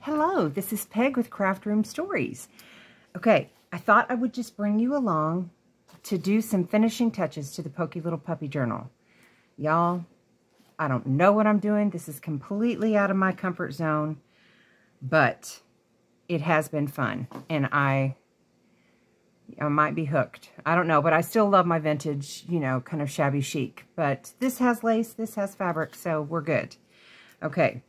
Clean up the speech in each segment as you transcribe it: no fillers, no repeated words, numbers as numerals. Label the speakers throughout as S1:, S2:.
S1: Hello, this is Peg with Craft Room Stories. Okay, I thought I would just bring you along to do some finishing touches to the Pokey Little Puppy Journal. Y'all, I don't know what I'm doing. This is completely out of my comfort zone, but it has been fun, and I might be hooked. I don't know, but I still love my vintage, you know, kind of shabby chic. But this has lace, this has fabric, so we're good. Okay,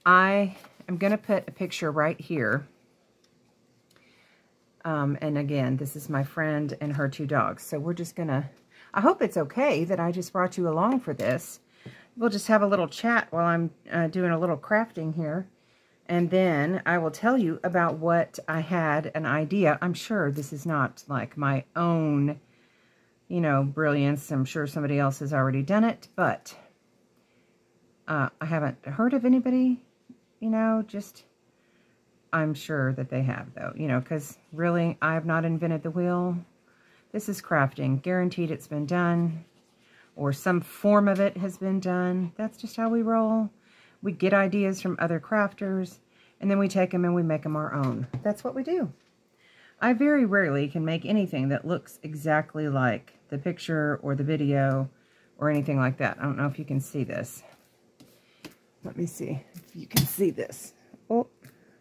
S1: I am going to put a picture right here. And again, this is my friend and her two dogs. So we're just going to, I hope it's okay that I just brought you along for this. We'll just have a little chat while I'm doing a little crafting here. And then I will tell you about what I had an idea. I'm sure this is not like my own, you know, brilliance. I'm sure somebody else has already done it, but I haven't heard of anybody, you know, just, I'm sure that they have though, you know, because really I have not invented the wheel. This is crafting. Guaranteed it's been done, or some form of it has been done. That's just how we roll. We get ideas from other crafters, and then we take them and we make them our own. That's what we do. I very rarely can make anything that looks exactly like the picture or the video or anything like that. I don't know if you can see this. Let me see if you can see this. Oh,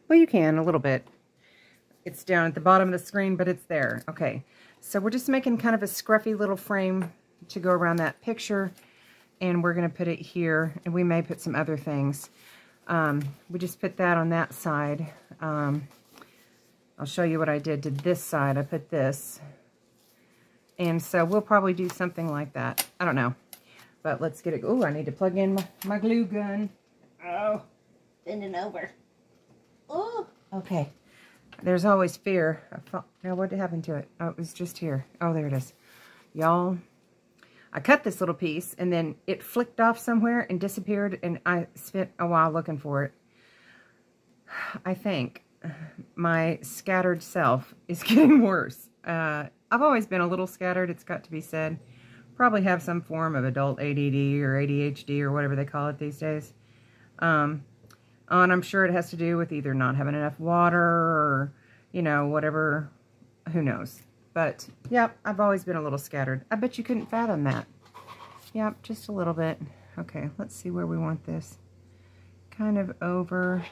S1: well, you can a little bit. It's down at the bottom of the screen, but it's there. Okay, so we're just making kind of a scruffy little frame to go around that picture. And we're going to put it here, and we may put some other things. We just put that on that side. I'll show you what I did to this side. I put this. And so we'll probably do something like that. I don't know. But let's get it. Oh, I need to plug in my glue gun. Oh, bending over. Oh, okay. There's always fear. Now, what happened to it? Oh, it was just here. Oh, there it is. Y'all, I cut this little piece, and then it flicked off somewhere and disappeared, and I spent a while looking for it. I think my scattered self is getting worse. I've always been a little scattered, it's got to be said. Probably have some form of adult ADD or ADHD or whatever they call it these days. And I'm sure it has to do with either not having enough water or, you know, whatever, who knows. But, yep, I've always been a little scattered. I bet you couldn't fathom that. Yep, just a little bit. Okay, let's see where we want this. Kind of over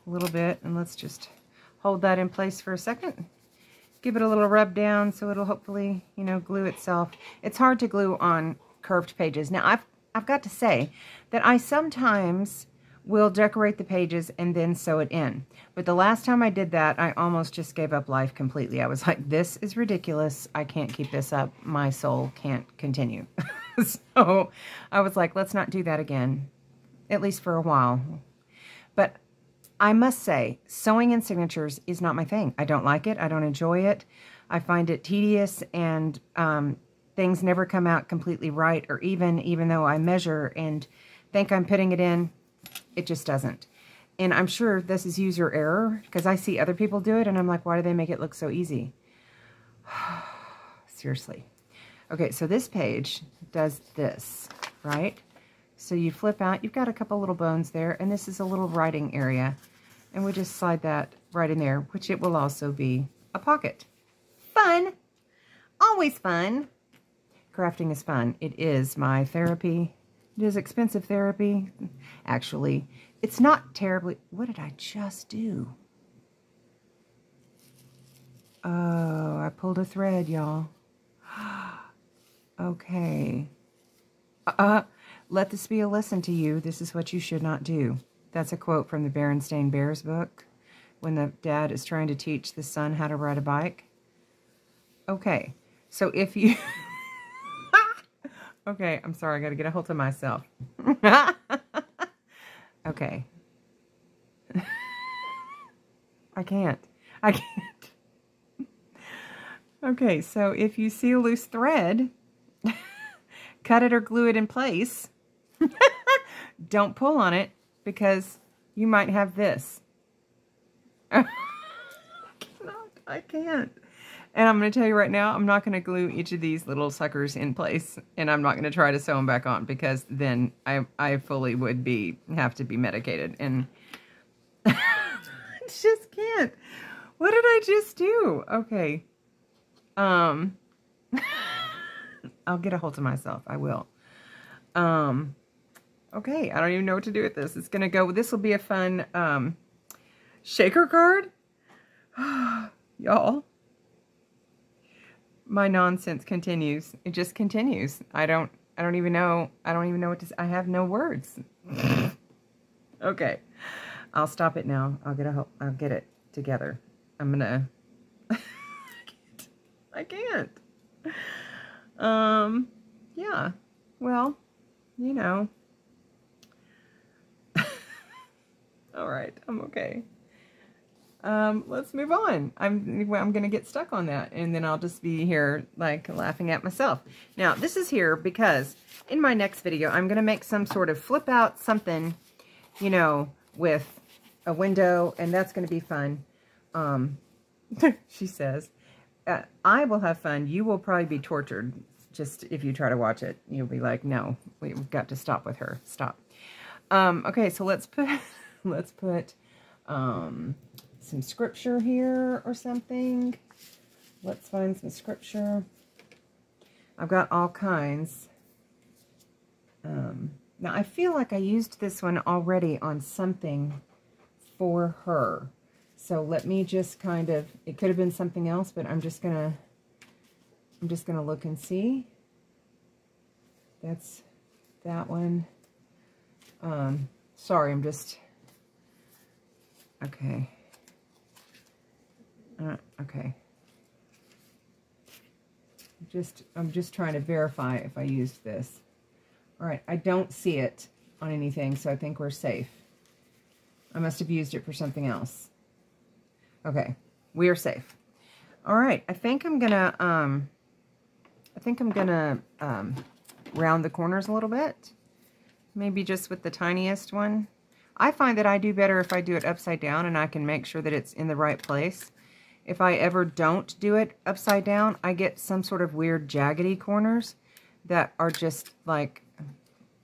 S1: a little bit. And let's just hold that in place for a second. Give it a little rub down so it'll hopefully, you know, glue itself. It's hard to glue on curved pages. Now, I've got to say that I sometimes will decorate the pages and then sew it in. But the last time I did that, I almost just gave up life completely. I was like, this is ridiculous. I can't keep this up. My soul can't continue. So I was like, let's not do that again, at least for a while. But I must say, sewing in signatures is not my thing. I don't like it. I don't enjoy it. I find it tedious, and things never come out completely right or even though I measure and think I'm putting it in. It just doesn't. And I'm sure this is user error, because I see other people do it and I'm like, why do they make it look so easy? Seriously. Okay, so this page does this, right? So you flip out, you've got a couple little bones there, and this is a little writing area. And we just slide that right in there, which it will also be a pocket. Fun! Always fun! Crafting is fun. It is my therapy. It is expensive therapy. Actually, it's not terribly... What did I just do? Oh, I pulled a thread, y'all. Okay. Let this be a lesson to you. This is what you should not do. That's a quote from the Berenstain Bears book, when the dad is trying to teach the son how to ride a bike. Okay, so if you... Okay, I'm sorry, I gotta get a hold of myself. Okay. I can't. Okay, so if you see a loose thread, cut it or glue it in place. Don't pull on it, because you might have this. I can't. And I'm going to tell you right now, I'm not going to glue each of these little suckers in place. And I'm not going to try to sew them back on, because then I fully would have to be medicated. And just can't. What did I just do? Okay. I'll get a hold of myself. I will. Okay, I don't even know what to do with this. It's gonna go, this will be a fun shaker card. Y'all, my nonsense continues. It just continues. I don't even know what to say. I have no words. Okay, I'll stop it now. I'll get it together. I'm gonna I can't. Yeah. Well, you know. All right, I'm okay. Let's move on. I'm gonna get stuck on that, and then I'll just be here like laughing at myself. Now, this is here because in my next video, I'm gonna make some sort of flip out something, you know, with a window, and that's gonna be fun. She says, I will have fun. You will probably be tortured. Just if you try to watch it, you'll be like, no, we've got to stop with her. Stop. Okay, so let's put some scripture here or something. Let's find some scripture. I've got all kinds. Now, I feel like I used this one already on something for her. So let me just kind of, it could have been something else, but I'm just gonna look and see. That's that one. Sorry, I'm just, okay. Okay. I'm just trying to verify if I used this. All right, I don't see it on anything, so I think we're safe. I must have used it for something else. Okay, we are safe. All right, I think I'm gonna round the corners a little bit. Maybe just with the tiniest one. I find that I do better if I do it upside down, and I can make sure that it's in the right place. If I ever don't do it upside down, I get some sort of weird jaggedy corners that are just like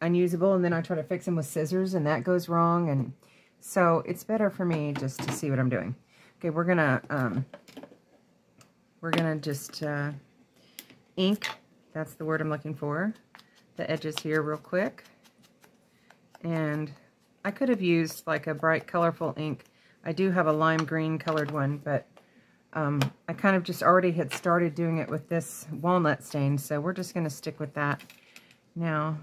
S1: unusable, and then I try to fix them with scissors, and that goes wrong. And so it's better for me just to see what I'm doing. Okay, we're gonna just ink. That's the word I'm looking for. The edges here real quick. And I could have used like a bright colorful ink. I do have a lime green colored one, but I kind of just already had started doing it with this walnut stain, so we're just going to stick with that now.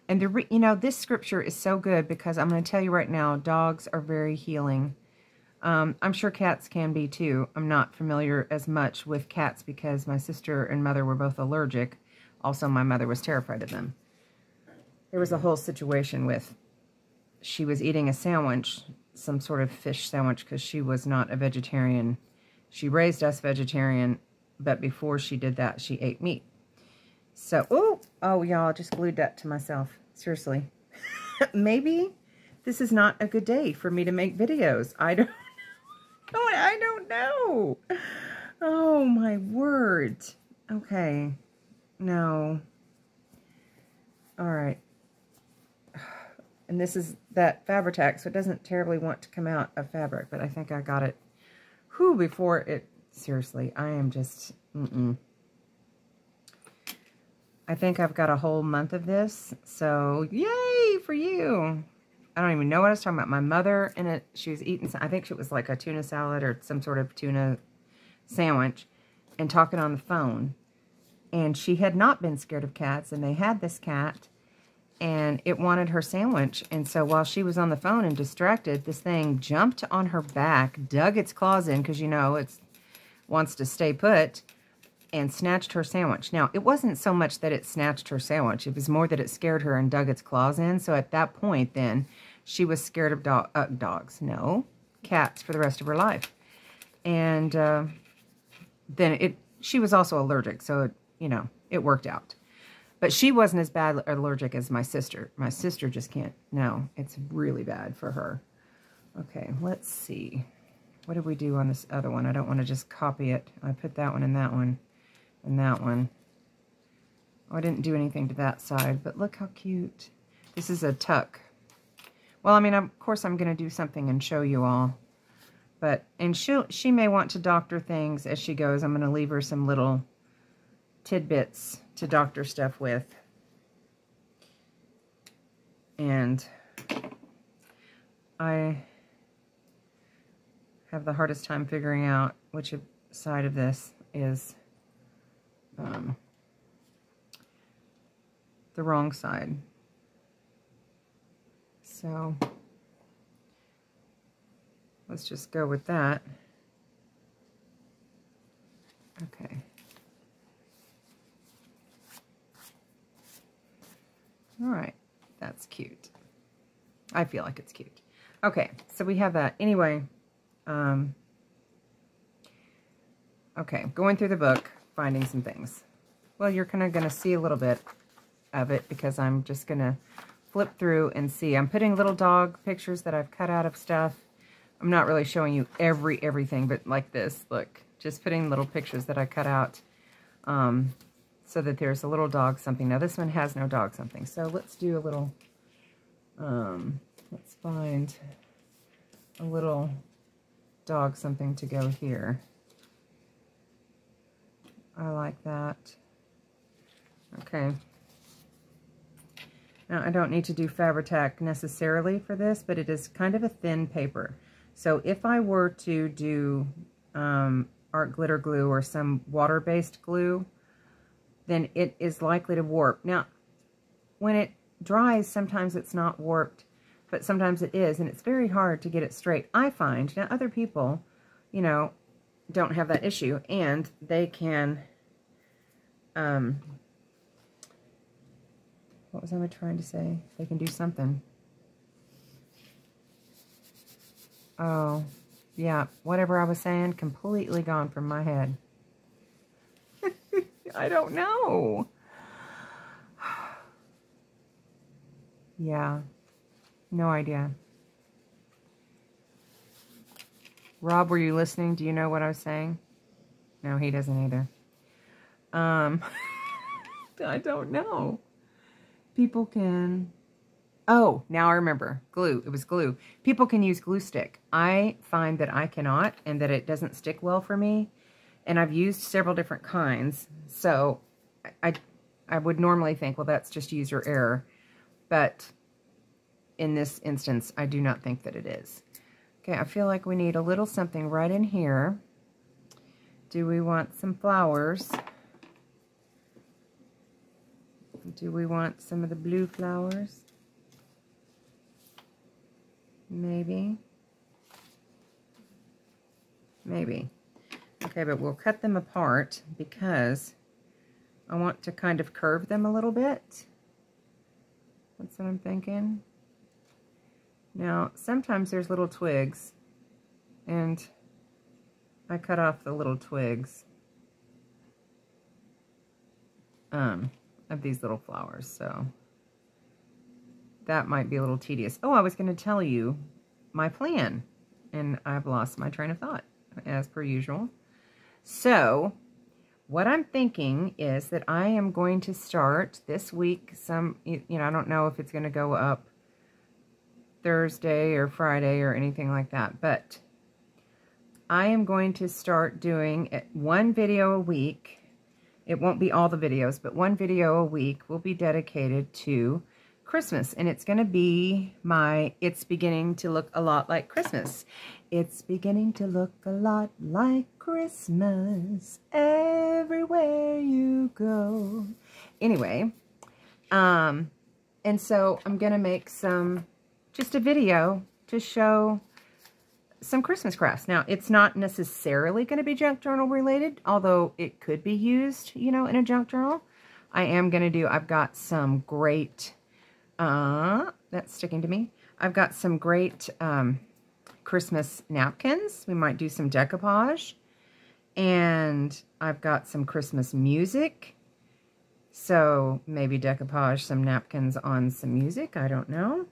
S1: And you know, this scripture is so good because I'm going to tell you right now, dogs are very healing. I'm sure cats can be too. I'm not familiar as much with cats because my sister and mother were both allergic. Also, my mother was terrified of them. There was a whole situation with, she was eating a sandwich, some sort of fish sandwich, because she was not a vegetarian. She raised us vegetarian, but before she did that, she ate meat. So, oh, y'all, I just glued that to myself. Seriously. Maybe this is not a good day for me to make videos. I don't know. Oh, my word. Okay. No. All right. And this is that Fabri-Tac, so it doesn't terribly want to come out of fabric, but I think I got it, before it, seriously, I am just, I think I've got a whole month of this, so yay for you. I don't even know what I was talking about. My mother, she was eating, I think it was like a tuna salad or some sort of tuna sandwich, and talking on the phone, and she had not been scared of cats, and they had this cat, and it wanted her sandwich. And so while she was on the phone and distracted, this thing jumped on her back, dug its claws in, because, you know, it wants to stay put, and snatched her sandwich. Now, it wasn't so much that it snatched her sandwich. It was more that it scared her and dug its claws in. So at that point, then, she was scared of cats for the rest of her life. And then she was also allergic, so, you know, it worked out. But she wasn't as bad allergic as my sister. My sister just can't. No, it's really bad for her. Okay, let's see. What did we do on this other one? I don't want to just copy it. I put that one and that one and that one. Oh, I didn't do anything to that side, but look how cute. This is a tuck. Well, I mean, of course I'm going to do something and show you all. And she may want to doctor things as she goes. I'm going to leave her some little tidbits to doctor stuff with. And I have the hardest time figuring out which side of this is the wrong side. So let's just go with that. Okay. All right. That's cute. I feel like it's cute. Okay, so we have that. Anyway, okay, going through the book, finding some things. Well, you're kind of going to see a little bit of it because I'm just going to flip through and see. I'm putting little dog pictures that I've cut out of stuff. I'm not really showing you everything, but like this, look, just putting little pictures that I cut out so that there's a little dog something. Now this one has no dog something, so let's do a little, let's find a little dog something to go here. I like that. Okay. Now I don't need to do Fabri-Tac necessarily for this, but it is kind of a thin paper. So if I were to do art glitter glue or some water-based glue, then it is likely to warp. Now, when it dries, sometimes it's not warped, but sometimes it is, and it's very hard to get it straight. I find, now other people, you know, don't have that issue, and they can, what was I trying to say? They can do something. Oh, yeah, whatever I was saying, completely gone from my head. I don't know. Yeah, no idea. Rob, were you listening? Do you know what I was saying? No, he doesn't either. I don't know. People can... Oh, now I remember. Glue. It was glue. People can use glue stick. I find that I cannot, and that it doesn't stick well for me. And I've used several different kinds. So I would normally think, well, that's just user error. But in this instance, I do not think that it is. Okay, I feel like we need a little something right in here. Do we want some flowers? Do we want some of the blue flowers? Maybe. Maybe. Okay, but we'll cut them apart because I want to kind of curve them a little bit. That's what I'm thinking. Now, sometimes there's little twigs, and I cut off the little twigs of these little flowers, so that might be a little tedious. Oh, I was going to tell you my plan, and I've lost my train of thought, as per usual. So, what I'm thinking is that I am going to start this week I don't know if it's going to go up Thursday or Friday or anything like that, but I am going to start doing one video a week. It won't be all the videos, but one video a week will be dedicated to Christmas, and it's going to be my It's Beginning to Look a Lot Like Christmas. It's beginning to look a lot like Christmas everywhere you go. Anyway, and so I'm going to make just a video to show some Christmas crafts. Now, it's not necessarily going to be junk journal related, although it could be used, in a junk journal. I've got some great, that's sticking to me. I've got some great Christmas napkins. We might do some decoupage. And I've got some Christmas music. So maybe decoupage some napkins on some music. I don't know.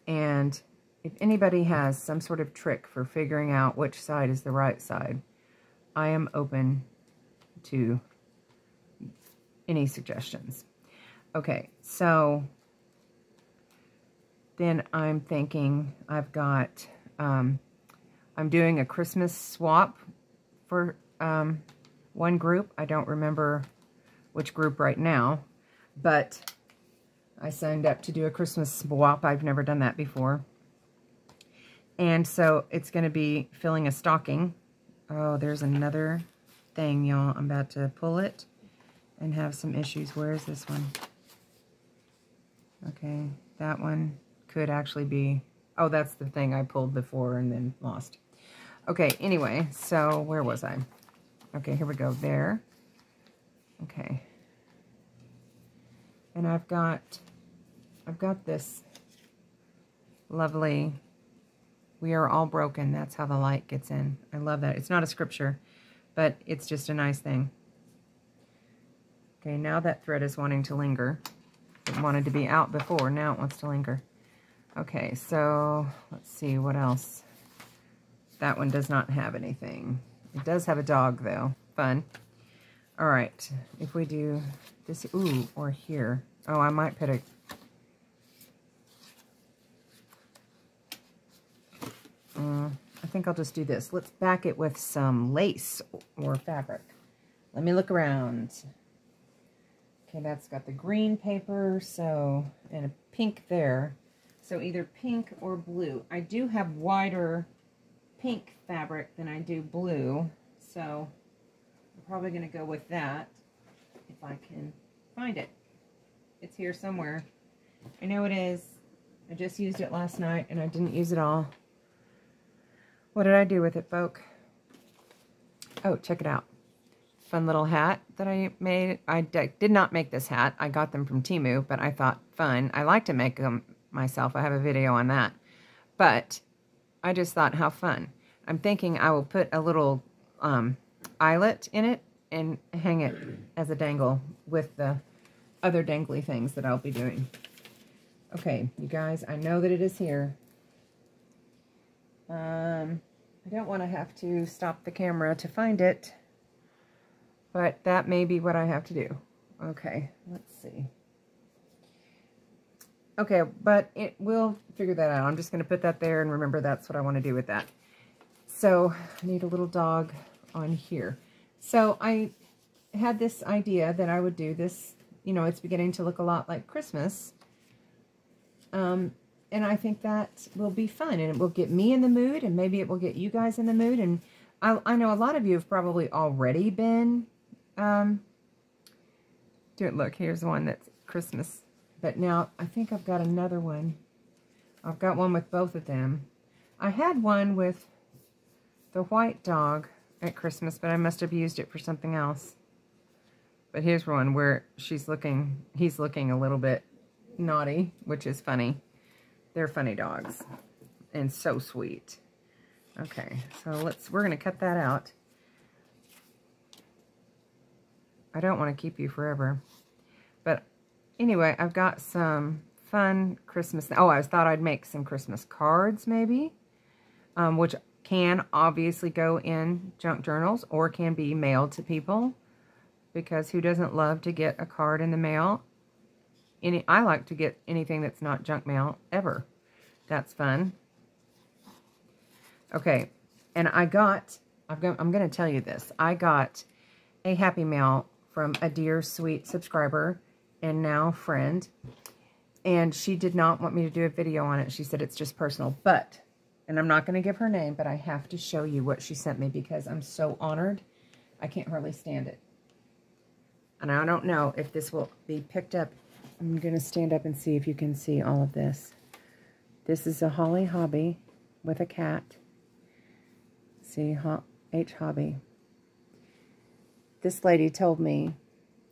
S1: And if anybody has some sort of trick for figuring out which side is the right side, I am open to any suggestions. Okay, so then I'm thinking I've got a I'm doing a Christmas swap for one group. I don't remember which group right now, but I signed up to do a Christmas swap. I've never done that before. And so it's going to be filling a stocking. Oh, there's another thing, y'all. I'm about to pull it and have some issues. Where is this one? Okay, that one could actually be... Oh, that's the thing I pulled before and then lost. Okay, anyway, so where was I? Okay, here we go. There. Okay. And I've got this lovely... We are all broken. That's how the light gets in. I love that. It's not a scripture, but it's just a nice thing. Okay, now that thread is wanting to linger. It wanted to be out before. Now it wants to linger. Okay, so let's see what else. That one does not have anything. It does have a dog, though. Fun. All right, if we do this, ooh, or here. Oh, I might put a... I think I'll just do this. Let's back it with some lace or fabric. Let me look around. Okay, that's got the green paper, so, and a pink there. So either pink or blue. I do have wider pink fabric than I do blue, so I'm probably going to go with that if I can find it. It's here somewhere. I know it is. I just used it last night and I didn't use it all. What did I do with it, folk? Oh, check it out. Fun little hat that I made. I did not make this hat. I got them from Temu, but I thought, fun. I like to make them myself. I have a video on that. But I just thought, how fun. I'm thinking I will put a little eyelet in it and hang it as a dangle with the other dangly things that I'll be doing. Okay, you guys, I know that it is here. I don't want to have to stop the camera to find it, but that may be what I have to do. Okay, let's see. Okay, but we'll figure that out. I'm just going to put that there and remember that's what I want to do with that. So I need a little dog on here. So I had this idea that I would do this, you know, it's beginning to look a lot like Christmas. And I think that will be fun, and it will get me in the mood, and maybe it will get you guys in the mood. And I know a lot of you have probably already been look, here's one that's Christmas. But now I think I've got another one. I've got one with both of them. I had one with the white dog at Christmas, but I must have used it for something else. But here's one where he's looking a little bit naughty, which is funny. They're funny dogs and so sweet. Okay, so we're going to cut that out. I don't want to keep you forever. But anyway, I've got some fun Christmas. Oh, I thought I'd make some Christmas cards maybe, which can obviously go in junk journals or can be mailed to people, because who doesn't love to get a card in the mail? I like to get anything that's not junk mail ever. That's fun. Okay, and I'm going to tell you this. I got a Happy Mail from a dear, sweet subscriber and now friend, and she did not want me to do a video on it. She said it's just personal, but, and I'm not going to give her name, but I have to show you what she sent me because I'm so honored. I can't hardly stand it. And I don't know if this will be picked up. I'm going to stand up and see if you can see all of this. This is a Holly Hobby with a cat. See, H Hobby. This lady told me,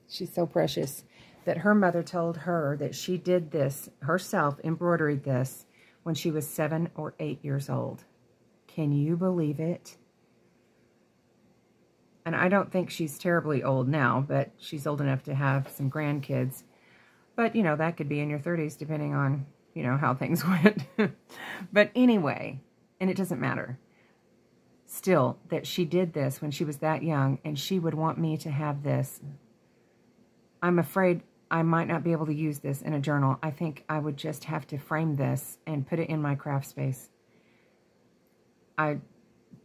S1: she's so precious, that her mother told her that she did this herself, embroidered this, when she was 7 or 8 years old. Can you believe it? And I don't think she's terribly old now, but she's old enough to have some grandkids. But, you know, that could be in your 30s, depending on, you know, how things went. But anyway, and it doesn't matter. Still, that she did this when she was that young, and she would want me to have this. I'm afraid I might not be able to use this in a journal. I think I would just have to frame this and put it in my craft space.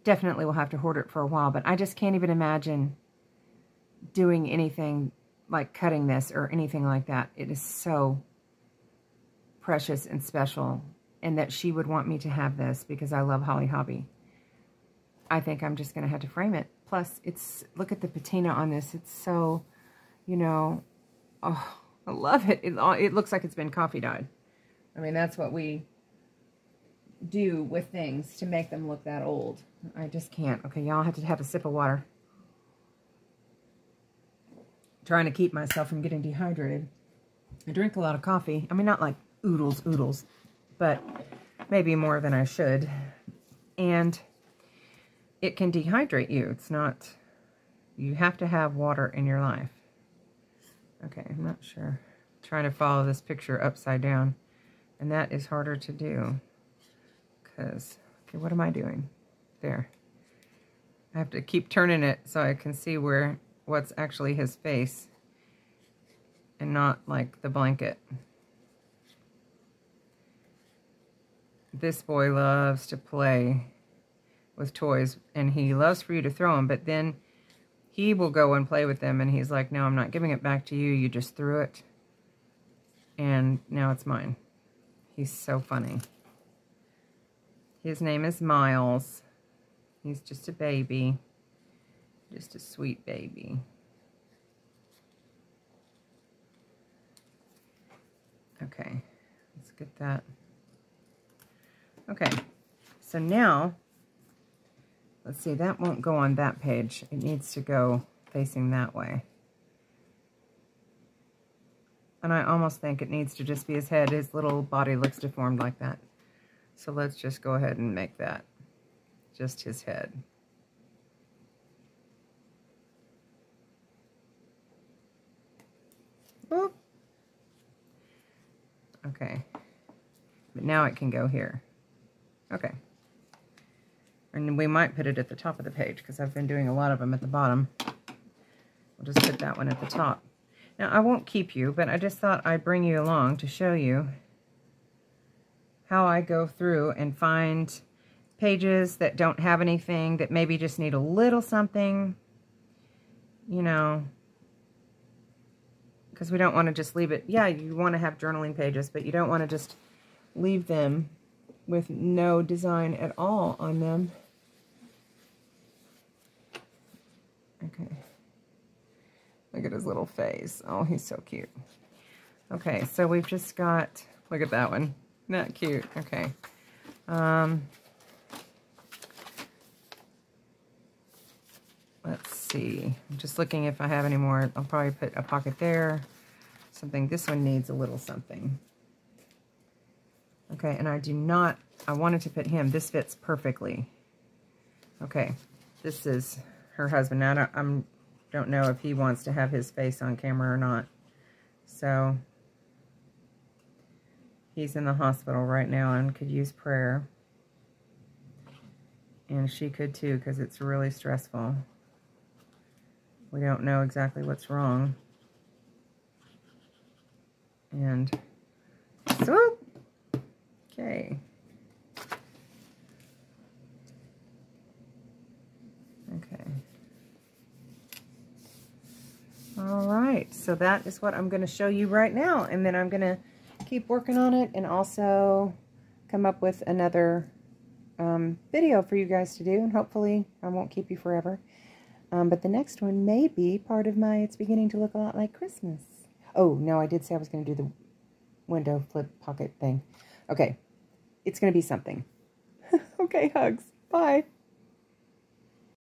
S1: definitely will have to hoard it for a while, but I just can't even imagine doing anything like cutting this or anything like that. It is so precious and special, and that she would want me to have this because I love Holly Hobbie. I think I'm just going to have to frame it. Plus, look at the patina on this. It's so, you know, oh, I love it. It looks like it's been coffee dyed. I mean, that's what we do with things to make them look that old. I just can't. Okay, y'all have to have a sip of water. Trying to keep myself from getting dehydrated. I drink a lot of coffee. I mean, not like oodles, but maybe more than I should. And it can dehydrate you. It's not, you have to have water in your life. Okay, I'm not sure. I'm trying to follow this picture upside down, and that is harder to do. Because, okay, what am I doing? There. I have to keep turning it so I can see what's actually his face and not like the blanket. This boy loves to play with toys, and he loves for you to throw them, but then he will go and play with them, and he's like, no, I'm not giving it back to you. You just threw it, and now it's mine. He's so funny. His name is Miles. He's just a baby. Just a sweet baby. Okay, let's get that. Okay, so now, let's see, that won't go on that page. It needs to go facing that way. And I almost think it needs to just be his head. His little body looks deformed like that. So let's just go ahead and make that just his head. Oop. Okay. But now it can go here. Okay. And we might put it at the top of the page because I've been doing a lot of them at the bottom. We'll just put that one at the top. Now, I won't keep you, but I just thought I'd bring you along to show you how I go through and find pages that don't have anything, that maybe just need a little something, you know, because we don't want to just leave it. Yeah, you want to have journaling pages, but you don't want to just leave them with no design at all on them. Okay. Look at his little face. Oh, he's so cute. Okay, so we've just got, look at that one. Isn't that cute? Okay. Let's see. I'm just looking if I have any more. I'll probably put a pocket there. Something. This one needs a little something. Okay, and I wanted to put him. This fits perfectly. Okay, this is her husband. Now, I don't know if he wants to have his face on camera or not. So, he's in the hospital right now and could use prayer. And she could too, because it's really stressful. We don't know exactly what's wrong. And, swoop! Okay. Okay. All right, so that is what I'm going to show you right now, and then I'm going to keep working on it and also come up with another video for you guys to do, and hopefully I won't keep you forever. But the next one may be part of my It's Beginning to Look a Lot Like Christmas. Oh, no, I did say I was going to do the window flip pocket thing. Okay, it's going to be something. Okay, hugs. Bye.